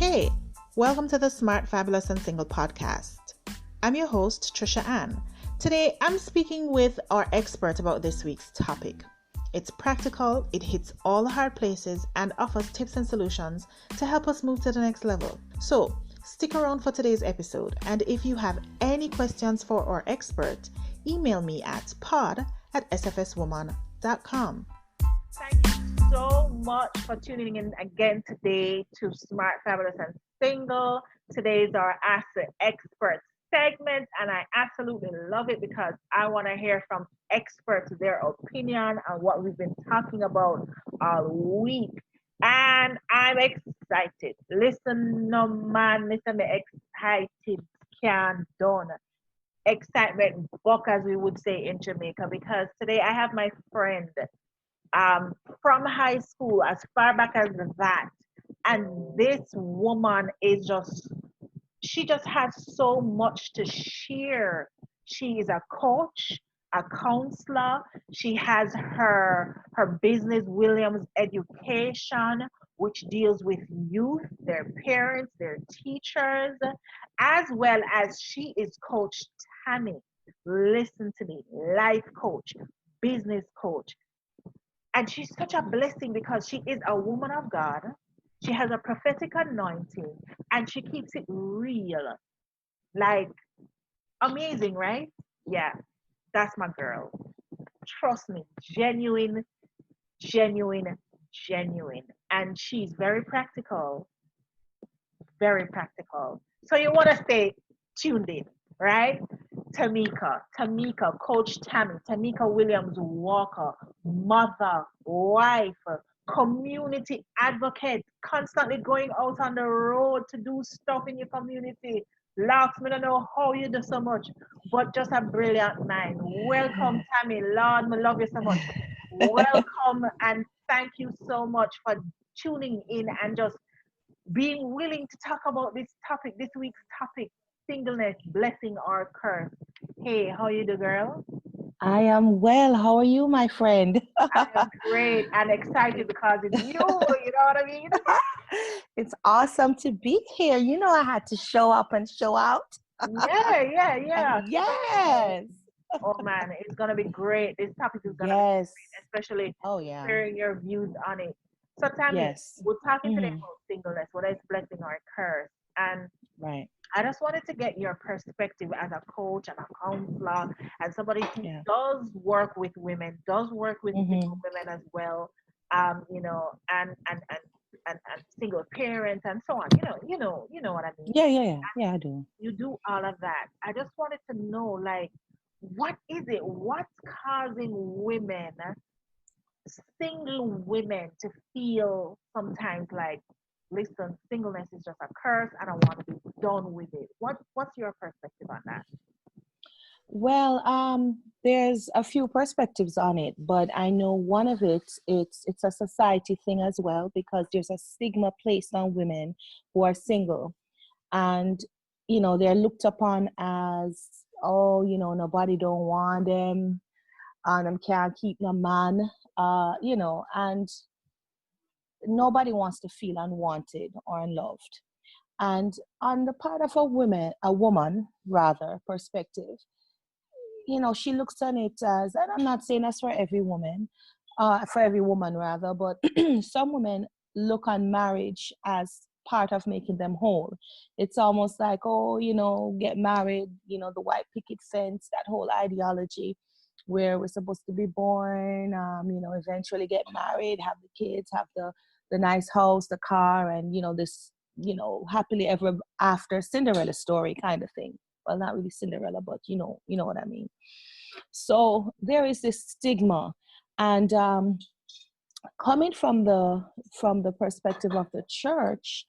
Hey, welcome to the Smart, Fabulous, and Single podcast. I'm your host, Trisha Ann. Today, I'm speaking with our expert about this week's topic. It's practical, it hits all the hard places, and offers tips and solutions to help us move to the next level. So, stick around for today's episode, and if you have any questions for our expert, email me at pod@sfswoman.com. Thank you so much for tuning in again today to Smart, Fabulous, and Single. Today is our Ask the Expert segment, and I absolutely love it because I want to hear from experts, their opinion on what we've been talking about all week. And I'm excited. Listen, no man, listen, me excited can done. Excitement buck, as we would say in Jamaica, because today I have my friend from high school, as far back as that. And this woman is she just has so much to share. She is a coach, a counselor. She has her business, Williams Education, which deals with youth, their parents, their teachers, as well as she is Coach Tami. Listen to me, life coach, business coach. And she's such a blessing because she is a woman of God. She has a prophetic anointing and she keeps it real. Like, amazing, right? Yeah, that's my girl. Trust me, genuine, genuine, genuine. And she's very practical, very practical. So you want to stay tuned in, right? Tameka, Coach Tami, Tameka Williams-Walker, mother, wife, community advocate, constantly going out on the road to do stuff in your community. Last me don't know how you do so much, but just a brilliant mind. Welcome, Tami. Lord, me love you so much. Welcome and thank you so much for tuning in and just being willing to talk about this topic, this week's topic, singleness, blessing or curse. Hey, how you do, girl? I am well. How are you, my friend? I am great and excited because it's you know what I mean? It's awesome to be here. You know, I had to show up and show out. Yeah. Yes. Oh man, it's gonna be great. This topic is gonna be Yes. great, especially Oh, yeah. sharing your views on it. So Tami, Yes. we're talking today Mhm. about singleness, whether it's blessing or curse. And Right. I just wanted to get your perspective as a coach and a counselor and somebody who Yeah. does work with women, does work with single Mhm. women as well, and single parents and so on. You know what I mean. Yeah, I do. You do all of that. I just wanted to know, like, what is it? What's causing single women, to feel sometimes like, listen, singleness is just a curse and I want to be done with it. What's your perspective on that? Well, there's a few perspectives on it, but I know one of it's a society thing as well because there's a stigma placed on women who are single, and they're looked upon as, oh, nobody don't want them, and them can't keep no man, and nobody wants to feel unwanted or unloved. And on the part of a woman rather perspective, she looks on it as, and I'm not saying that's for every woman rather, but some women look on marriage as part of making them whole. It's almost like, oh, get married, the white picket fence, that whole ideology where we're supposed to be born, eventually get married, have the kids, have the nice house, the car, and, this, happily ever after Cinderella story kind of thing. Well, not really Cinderella, but you know what I mean. So there is this stigma, and coming from the perspective of the church,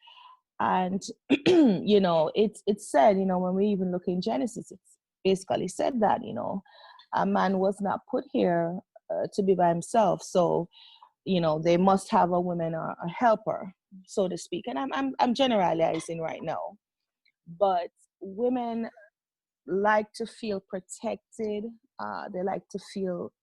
and it's said, when we even look in Genesis, it's basically said that a man was not put here to be by himself, so they must have a woman or a helper, so to speak. And I'm generalizing right now, but women like to feel protected. They like to feel,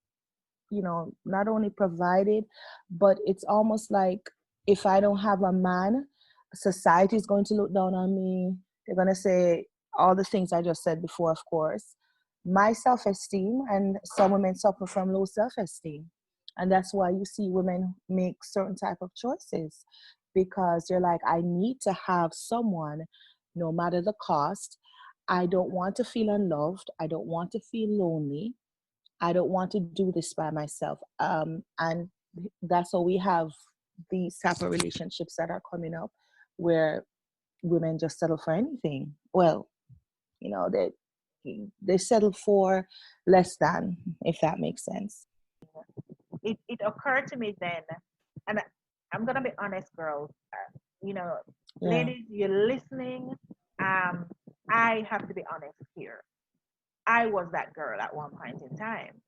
not only provided, but it's almost like if I don't have a man, society is going to look down on me. They're going to say all the things I just said before, of course. My self-esteem, and some women suffer from low self-esteem. And that's why you see women make certain type of choices, because they're like, I need to have someone no matter the cost. I don't want to feel unloved. I don't want to feel lonely. I don't want to do this by myself. And that's why we have these type of relationships that are coming up where women just settle for anything. Well, they settle for less than, if that makes sense. It occurred to me then, and I'm gonna be honest, girls. Yeah. Ladies, you're listening. I have to be honest here. I was that girl at one point in time,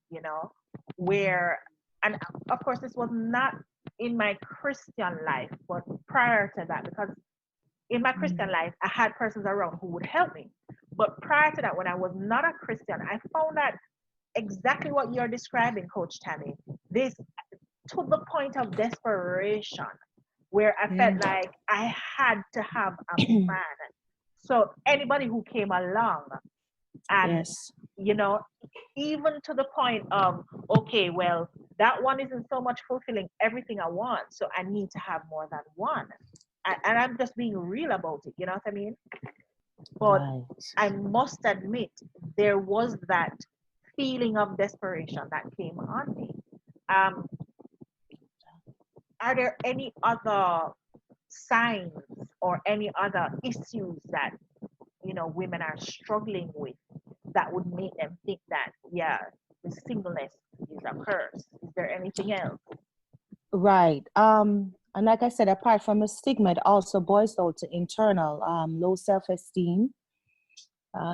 you know, where, and of course, this was not in my Christian life, but prior to that, because in my Christian Mm. life, I had persons around who would help me. But prior to that, when I was not a Christian, I found that exactly what you're describing, Coach Tammy. This to the point of desperation, where I felt Yeah. like I had to have a man. So anybody who came along, and Yes. you know, even to the point of, okay, well, that one isn't so much fulfilling everything I want, so I need to have more than one. And I'm just being real about it, you know what I mean? But Right. I must admit, there was that feeling of desperation that came on me. Um, are there any other signs or any other issues that women are struggling with that would make them think that, yeah, the singleness is a curse? Is there anything else? Right. And like I said, apart from the stigma, it also boils down to internal low self-esteem.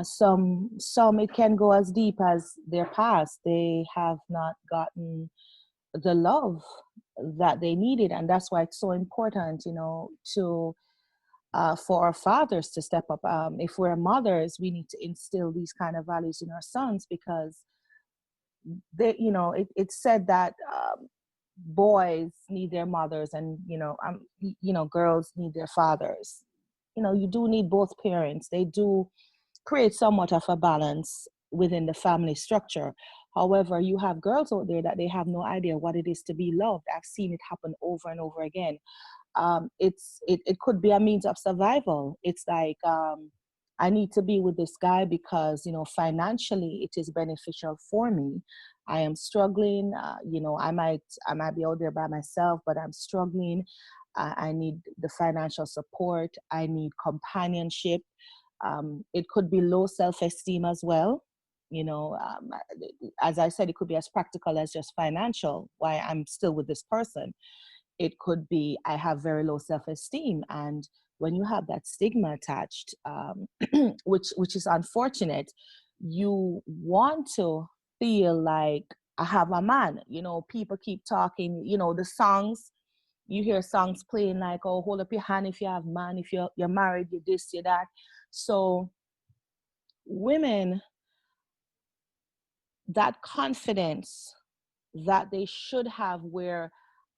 Some it can go as deep as their past. They have not gotten the love that they needed, and that's why it's so important, to for our fathers to step up. If we're mothers, we need to instill these kind of values in our sons, because it's said that boys need their mothers, and girls need their fathers. You do need both parents. They do create somewhat of a balance within the family structure. However, you have girls out there that they have no idea what it is to be loved. I've seen it happen over and over again. It could be a means of survival. It's like, I need to be with this guy because financially it is beneficial for me. I am struggling. I might be out there by myself, but I'm struggling. I need the financial support. I need companionship. It could be low self-esteem as well. you know um, as I said, it could be as practical as just financial, why I'm still with this person. It could be I have very low self-esteem, and when you have that stigma attached, which is unfortunate, you want to feel like I have a man. People keep talking, the songs, you hear songs playing like, oh, hold up your hand if you have man, if you're married, you this, you that. So women, that confidence that they should have, where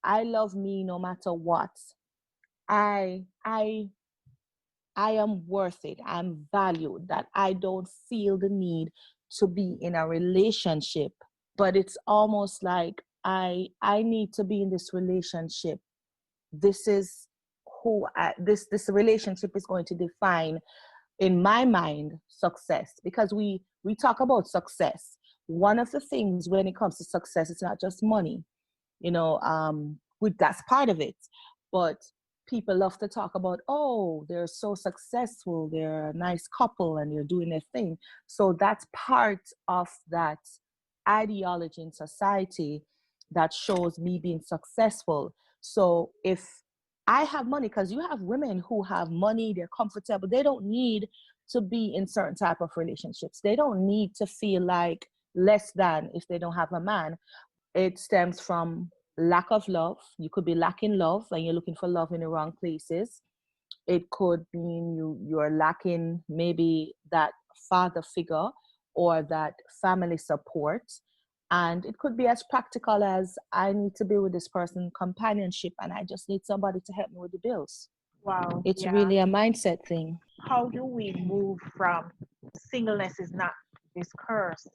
I love me no matter what. I I I am worth it. I'm valued. That I don't feel the need to be in a relationship. But it's almost like I need to be in this relationship. This is this relationship is going to define, in my mind, success. Because we talk about success. One of the things when it comes to success, it's not just money. That's part of it. But people love to talk about, oh, they're so successful, they're a nice couple and they're doing their thing. So that's part of that ideology in society that shows me being successful. So if I have money, because you have women who have money, they're comfortable, they don't need to be in certain type of relationships. They don't need to feel like less than if they don't have a man. It stems from lack of love. You could be lacking love and you're looking for love in the wrong places. It could mean you're lacking maybe that father figure or that family support. And it could be as practical as, I need to be with this person, companionship, and I just need somebody to help me with the bills. Wow. It's Yeah. really a mindset thing. How do we move from singleness is not this curse,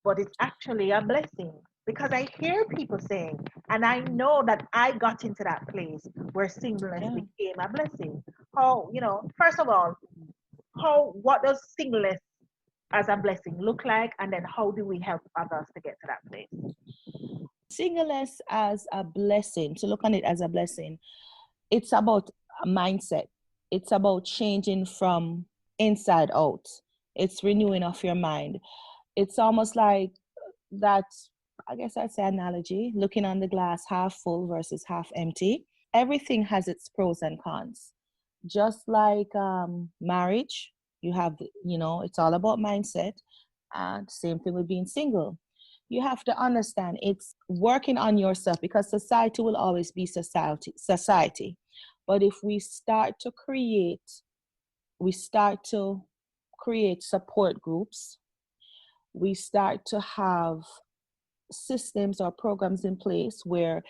but it's actually a blessing? Because I hear people saying, and I know that I got into that place where singleness Yeah. became a blessing. How, first of all, what does singleness as a blessing look like? And then how do we help others to get to that place? Singleness as a blessing, to look on it as a blessing, it's about a mindset. It's about changing from inside out. It's renewing of your mind. It's almost like that, I guess I'd say analogy, looking on the glass half full versus half empty. Everything has its pros and cons. Just like marriage, you have, it's all about mindset. And same thing with being single. You have to understand it's working on yourself, because society will always be society. But if we start to create support groups, we start to have systems or programs in place where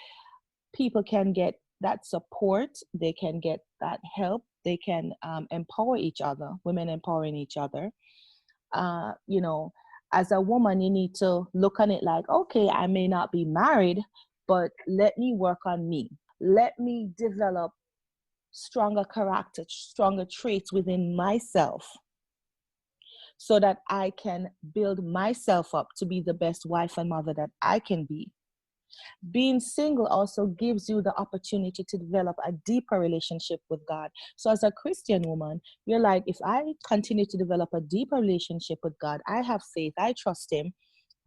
people can get that support, they can get that help, they can empower each other, women empowering each other. uh, you know, as a woman, you need to look on it like, okay, I may not be married, but let me work on me. Let me develop stronger character, stronger traits within myself, so that I can build myself up to be the best wife and mother that I can be. Being single also gives you the opportunity to develop a deeper relationship with God. So, as a Christian woman, you're like, if I continue to develop a deeper relationship with God, I have faith, I trust Him,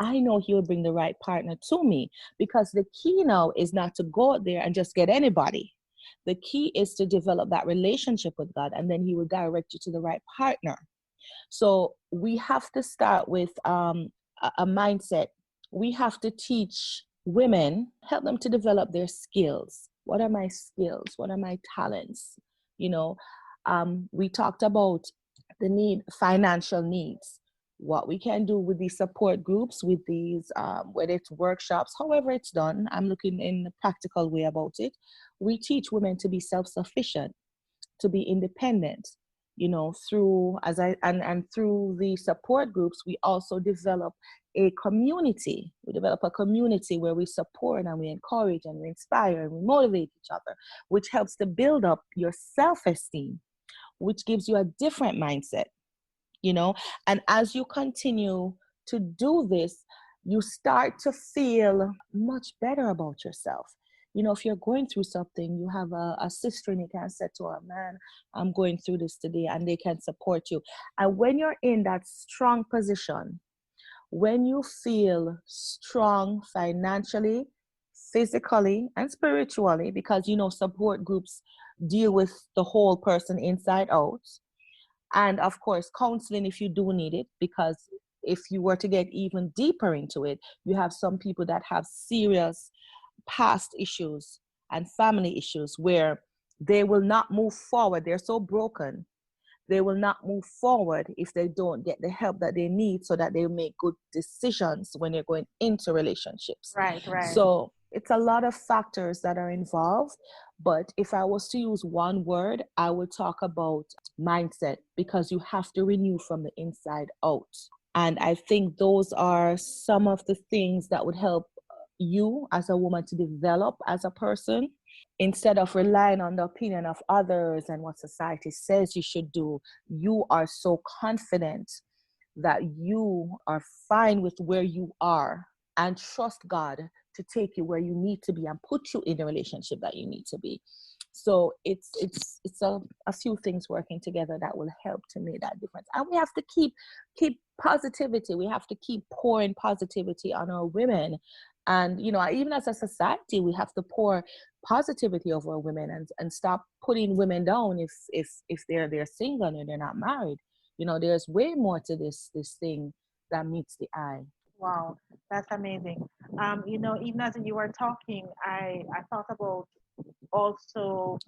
I know He will bring the right partner to me. Because the key now is not to go out there and just get anybody. The key is to develop that relationship with God, and then He will direct you to the right partner. So, we have to start with a mindset. We have to teach women, help them to develop their skills. What are my skills? What are my talents? You know, we talked about the financial needs. What we can do with these support groups, with these, whether it's workshops, however it's done, I'm looking in a practical way about it. We teach women to be self-sufficient, to be independent, through and through the support groups. We also develop a community. We develop a community where we support and we encourage and we inspire and we motivate each other, which helps to build up your self-esteem, which gives you a different mindset. And as you continue to do this, you start to feel much better about yourself. If you're going through something, you have a sister and you can say to her, man, I'm going through this today, and they can support you. And when you're in that strong position, when you feel strong financially, physically, and spiritually, because support groups deal with the whole person inside out, and of course counseling if you do need it, because if you were to get even deeper into it, you have some people that have serious past issues and family issues where they will not move forward. They're so broken, they will not move forward if they don't get the help that they need, so that they make good decisions when they're going into relationships. Right. So it's a lot of factors that are involved. But if I was to use one word, I would talk about mindset, because you have to renew from the inside out. And I think those are some of the things that would help you as a woman to develop as a person, instead of relying on the opinion of others and what society says you should do. You are so confident that you are fine with where you are, and trust God to take you where you need to be and put you in the relationship that you need to be. So it's a few things working together that will help to make that difference. And we have to keep positivity. We have to keep if positivity on our women. And even as a society, we have to pour positivity over women, and stop putting women down if they're single and they're not married. There's way more to this thing that meets the eye. Wow, that's amazing. Even as you were talking, I thought about also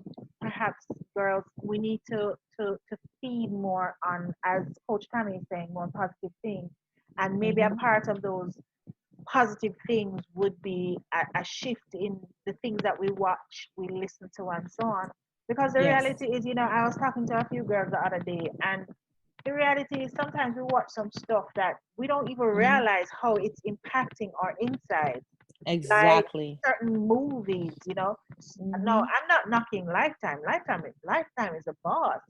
perhaps girls, we need to feed more on, as Coach Tammy is saying, more positive things. And maybe a Mm-hmm. part of those positive things would be a shift in the things that we watch, we listen to, and so on. Because the Yes. reality is, I was talking to a few girls the other day, and the reality is sometimes we watch some stuff that we don't even Hmm. realize how it's impacting our inside, like Exactly. certain movies. No, Hmm. I'm not knocking Lifetime. Lifetime is a boss.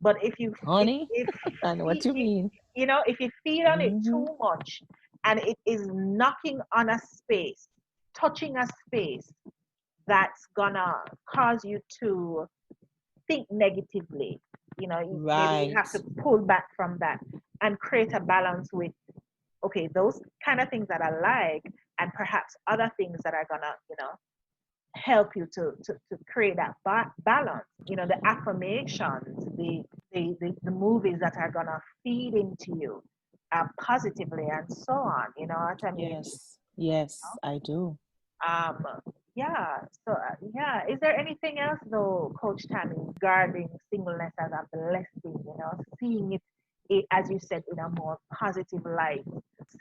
But if you Honey, if I know what feed, you mean. if you feed on it Hmm. too much, and it is knocking on a space, touching a space that's gonna cause you to think negatively. Maybe you Right. have to pull back from that and create a balance with, okay, those kind of things that I like, and perhaps other things that are gonna, help you to create that balance. The affirmations, the movies that are gonna feed into you positively, and so on. What I mean? Yes. Yes, I do. Um, yeah. So yeah. Is there anything else though, Coach Tammy, regarding singleness as a blessing? Seeing it, as you said, in a more positive light,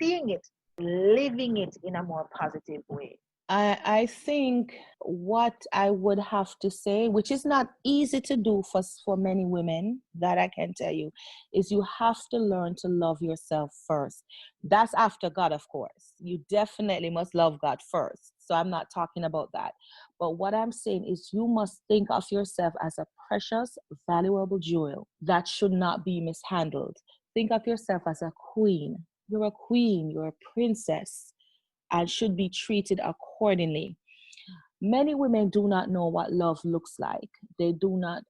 seeing it, living it in a more positive way. I think what I would have to say, which is not easy to do for many women, that I can tell you, is you have to learn to love yourself first. That's after God, of course. You definitely must love God first. So I'm not talking about that. But what I'm saying is you must think of yourself as a precious, valuable jewel that should not be mishandled. Think of yourself as a queen. You're a queen, you're a princess, and should be treated accordingly. Many women do not know what love looks like. They do not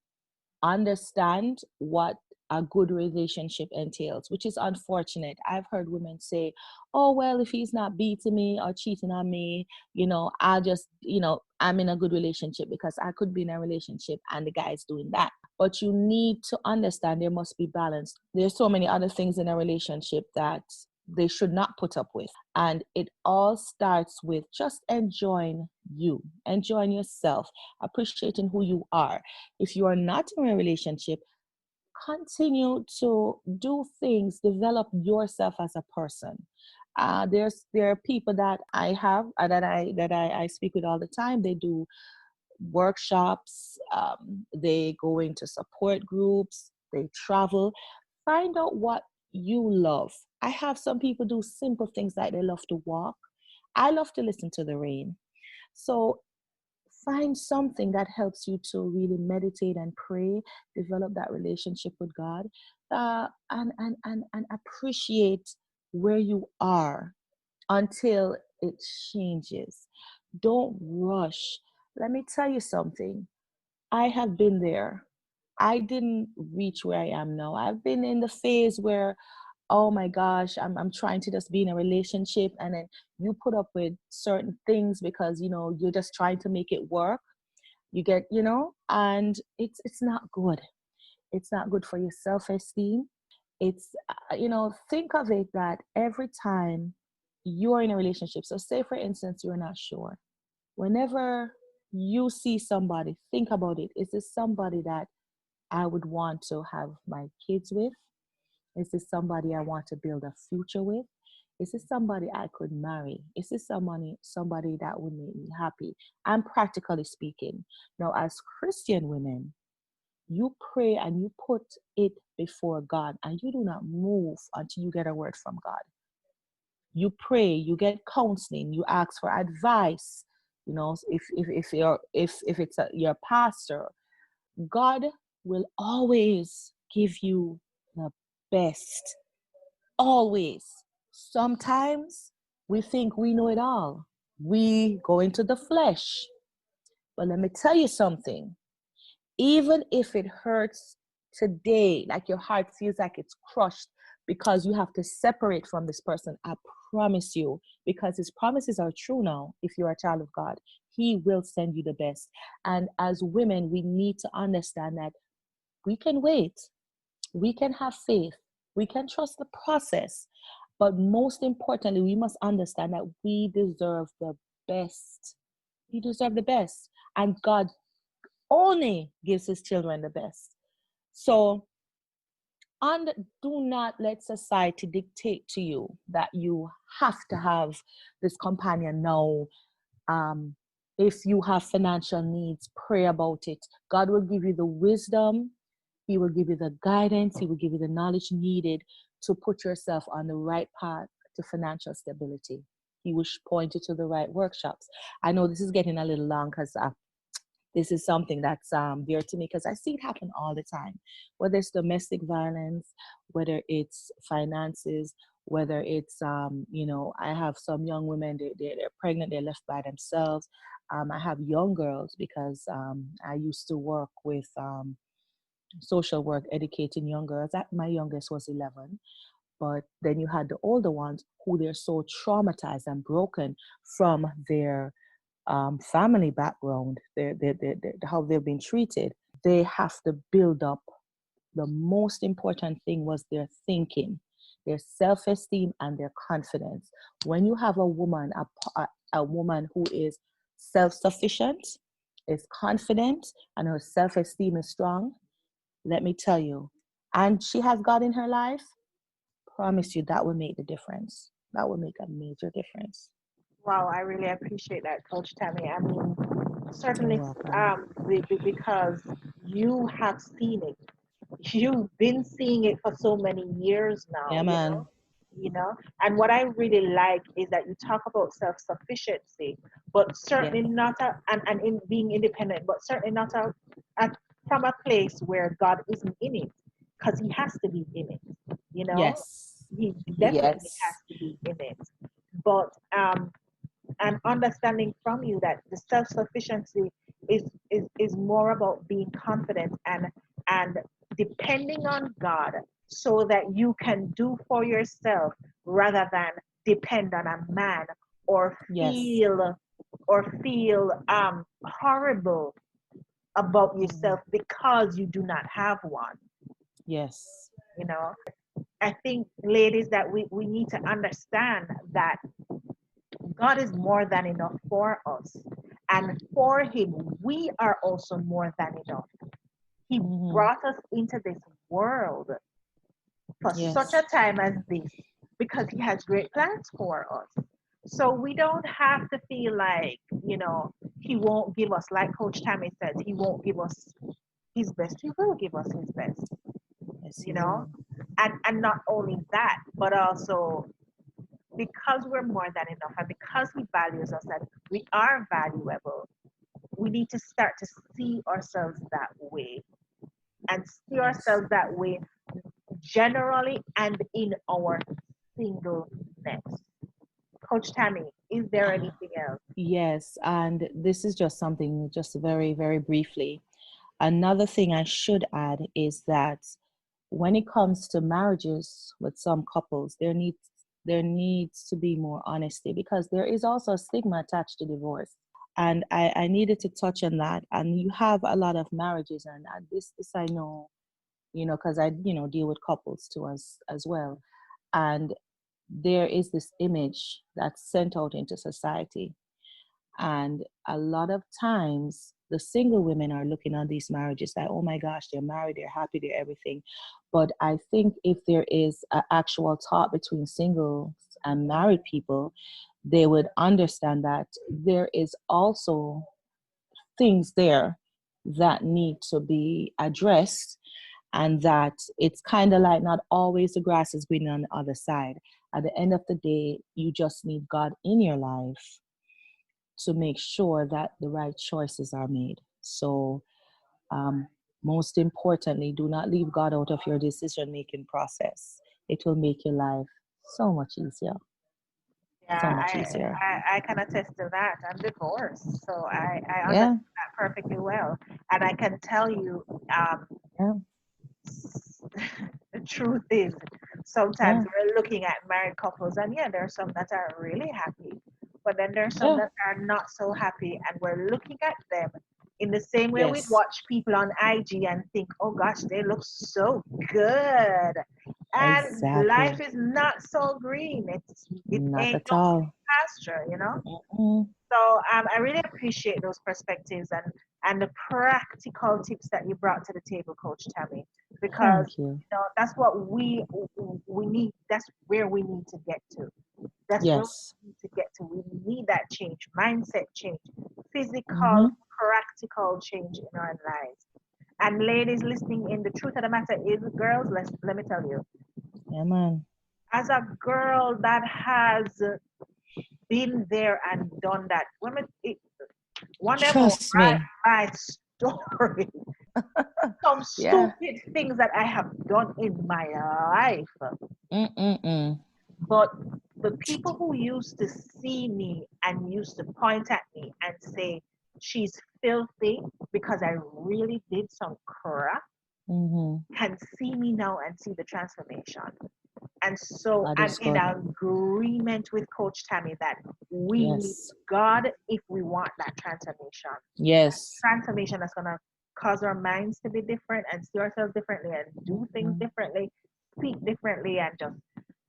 understand what a good relationship entails, which is unfortunate. I've heard women say, oh, well, if he's not beating me or cheating on me, I'll just, I'm in a good relationship, because I could be in a relationship and the guy is doing that. But you need to understand there must be balance. There's so many other things in a relationship that they should not put up with. And it all starts with just enjoying you, enjoying yourself, appreciating who you are. If you are not in a relationship, continue to do things, develop yourself as a person. There are people that I have that I speak with all the time. They do workshops, they go into support groups, they travel. Find out what you love. I have some people do simple things like they love to walk. I love to listen to the rain. So find something that helps you to really meditate and pray, develop that relationship with God, and appreciate where you are until it changes. Don't rush. Let me tell you something. I have been there. I didn't reach where I am now. I've been in the phase where, oh my gosh, I'm trying to just be in a relationship, and then you put up with certain things because you're just trying to make it work. You get, and it's not good. It's not good for your self-esteem. It's think of it that every time you're in a relationship, so say for instance you're not sure, whenever you see somebody, think about it. Is this somebody that I would want to have my kids with? Is this somebody I want to build a future with? Is this somebody I could marry? Is this somebody that would make me happy? I'm practically speaking. Now, as Christian women, you pray and you put it before God, and you do not move until you get a word from God. You pray, you get counseling, you ask for advice. If it's your pastor, God will always give you the best. Always. Sometimes we think we know it all. We go into the flesh. But let me tell you something. Even if it hurts today, like your heart feels like it's crushed because you have to separate from this person, I promise you, because his promises are true now, if you're a child of God, he will send you the best. And as women, we need to understand that we can wait, we can have faith, we can trust the process. But most importantly, we must understand that we deserve the best. We deserve the best. And God only gives his children the best. So, and do not let society dictate to you that you have to have this companion now. Um, If you have financial needs, pray about it. God will give you the wisdom. He will give you the guidance. He will give you the knowledge needed to put yourself on the right path to financial stability. He will point you to the right workshops. I know this is getting a little long because this is something that's dear to me, because I see it happen all the time, whether it's domestic violence, whether it's finances, whether it's, I have some young women, they're pregnant, they're left by themselves. I have young girls because I used to work with social work, educating young girls. My youngest was 11. But then you had the older ones who they're so traumatized and broken from their family background, how they've been treated. They have to build up. The most important thing was their thinking, their self-esteem, and their confidence. When you have a woman, a woman who is self-sufficient, is confident, and her self-esteem is strong, let me tell you, and she has God in her life, promise you that will make the difference. That will make a major difference. Wow, I really appreciate that, Coach Tammy. I mean, You're certainly, welcome. because you have seen it. You've been seeing it for so many years now, Yeah, man. you know. And what I really like is that you talk about self-sufficiency, but Yeah. certainly not and in being independent, but certainly not a from a place where God isn't in it, because He has to be in it, you know. Yes. He definitely has Yes. to be in it, but and understanding from you that the self-sufficiency is more about being confident and depending on God so that you can do for yourself rather than depend on a man or Yes. feel horrible about Mhm. yourself because you do not have one, Yes. you know. I think, ladies, that we need to understand that God is more than enough for us. And for Him, we are also more than enough. He Hmm. brought us into this world for such a Yes. time as this because He has great plans for us. So we don't have to feel like, He won't give us, like Coach Tammy says, He won't give us His best. He will give us His best, Yes, you he know? will. And not only that, but also because we're more than enough and because He values us and we are valuable, we need to start to see ourselves that way and see Yes. ourselves that way generally and in our singleness. Coach Tammy, is there Uh, anything else? yes. And this is just something, just very, very briefly. Another thing I should add is that when it comes to marriages with some couples, there needs to be more honesty, because there is also a stigma attached to divorce. And I needed to touch on that. And you have a lot of marriages, and this I know, because I deal with couples too as well. And there is this image that's sent out into society, and a lot of times the single women are looking on these marriages like, oh my gosh, they're married, they're happy, they're everything. But I think if there is an actual talk between singles and married people, they would understand that there is also things there that need to be addressed, and that it's kind of like not always the grass is green on the other side. At the end of the day, you just need God in your life to make sure that the right choices are made. So, um, most importantly, do not leave God out of your decision making process. It will make your life so much easier. So Yeah, much easier. I can attest to that. I'm divorced, so I Yeah, understand that perfectly well. And I can tell you, yeah, the truth is, sometimes yeah, we're looking at married couples, and yeah, there are some that are really happy, but then there are some yeah. that are not so happy, and we're looking at them in the same way we'd Yes, watch people on IG and think, oh gosh, they look so good. And life exactly. is not so green. It Not ain't at no all. pasture, you know? Mm-mm. So I really appreciate those perspectives and the practical tips that you brought to the table, Coach Tammy, because Thank you. that's what we need. That's where we need to get to. That's where Yes, we need to get to. We need that change, mindset change, physical, Mm-hmm. practical change in our lives. And ladies listening in, the truth of the matter is, girls, let me tell you, Yeah, man. as a girl that has been there and done that, one of them Trust me. my story, some Yeah. stupid things that I have done in my life. Mm-mm-mm. But the people who used to see me and used to point at me and say, she's filthy because I really did some crap, Mm-hmm. can see me now and see the transformation. And so God I'm is in good. agreement with Coach Tami that we need Yes. God if we want that transformation. Yes. Transformation that's going to cause our minds to be different and see ourselves differently and do things Mm. differently, speak differently, and just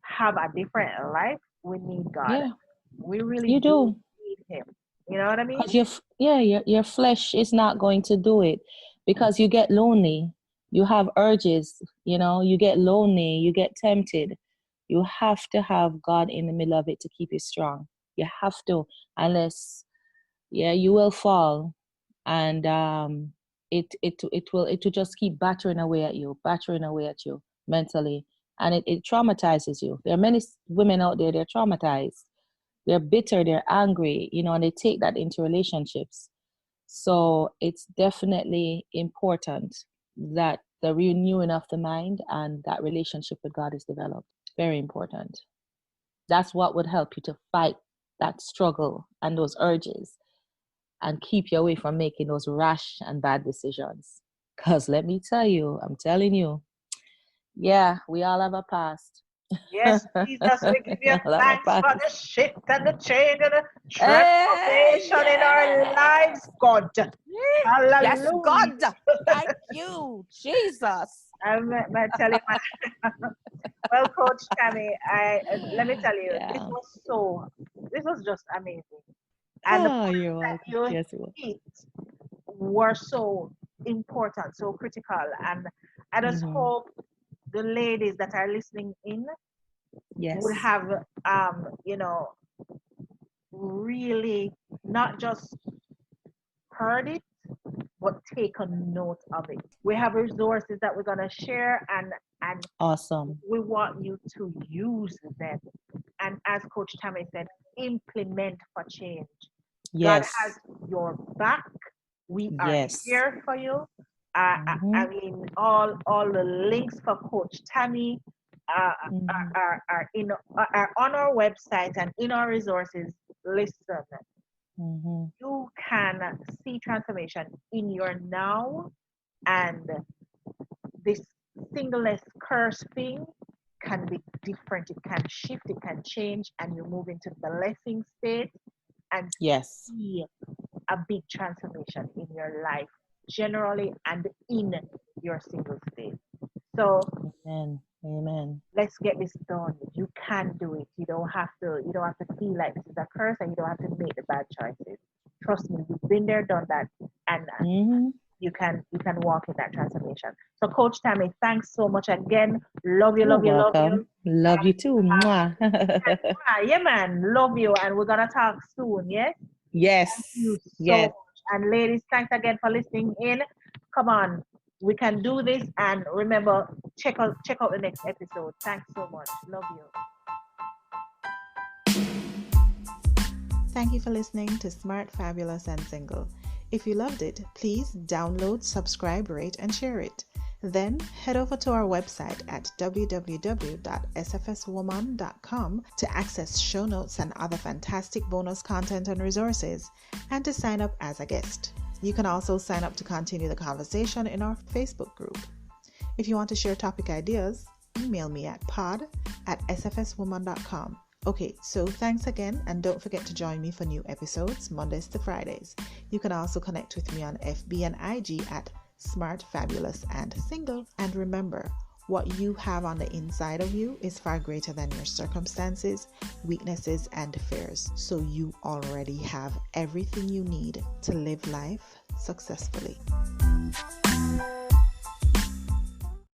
have a different life. We need God. Yeah, We really you do do. need Him. You know what I mean? Because your flesh is not going to do it, because you get lonely. You have urges, you get lonely, you get tempted. You have to have God in the middle of it to keep you strong. You have to, unless, yeah, you will fall, and it will just keep battering away at you mentally, and it traumatizes you. There are many women out there, they're traumatized, they're bitter, they're angry, and they take that into relationships. So it's definitely important that the renewing of the mind and that relationship with God is developed. Very important. That's what would help you to fight that struggle and those urges and keep you away from making those rash and bad decisions. Because let me tell you, I'm telling you, yeah, we all have a past. Yes, Jesus, we give you All have a thanks for past. the shift and the change and the Hey, transformation in our yeah. lives, God. Yes, Hallelujah. God. Thank you, Jesus. I'm telling you, well, Coach Tammy, let me tell you, Yeah. this was just amazing. And the Oh, points you're that welcome. you Yes, you will. hit were so important, so critical. And I just Mm-hmm. hope the ladies that are listening in would Yes. have, really not just heard it, but take a note of it. We have resources that we're gonna share, and Awesome. we want you to use them. And as Coach Tammy said, implement for change. God has Yes. your back. We are Yes. here for you. I Mm-hmm. mean, all the links for Coach Tammy uh, Mm-hmm. are on our website and in our resources. Listen, Mm-hmm. you can see transformation in your now, and this singleness curse thing can be different. It can shift, it can change, and you move into the blessing state and Yes. see a big transformation in your life generally and in your single state. So Amen. Amen. let's get this done. You can do it. You don't have to feel like this is a curse, and you don't have to make the bad choices. Trust me, we've been there, done that, and Mm-hmm. you can walk in that transformation. So Coach Tammy, thanks so much again. Love you, You're love you, love welcome. you. Love you too. Mwah. Yeah, man, love you, and we're gonna talk soon. Yes. Thank you Yes. so Yes. much. And ladies, thanks again for listening in. Come on, we can do this. And remember, check out the next episode. Thanks so much. Love you. Thank you for listening to Smart, Fabulous, and Single. If you loved it, please download, subscribe, rate, and share it. Then head over to our website at www.sfswoman.com to access show notes and other fantastic bonus content and resources, and to sign up as a guest. You can also sign up to continue the conversation in our Facebook group. If you want to share topic ideas, email me at pod@sfswoman.com. Okay, so thanks again, and don't forget to join me for new episodes Mondays to Fridays. You can also connect with me on FB and IG at Smart, Fabulous, and Single. And remember, what you have on the inside of you is far greater than your circumstances, weaknesses, and fears. So you already have everything you need to live life successfully.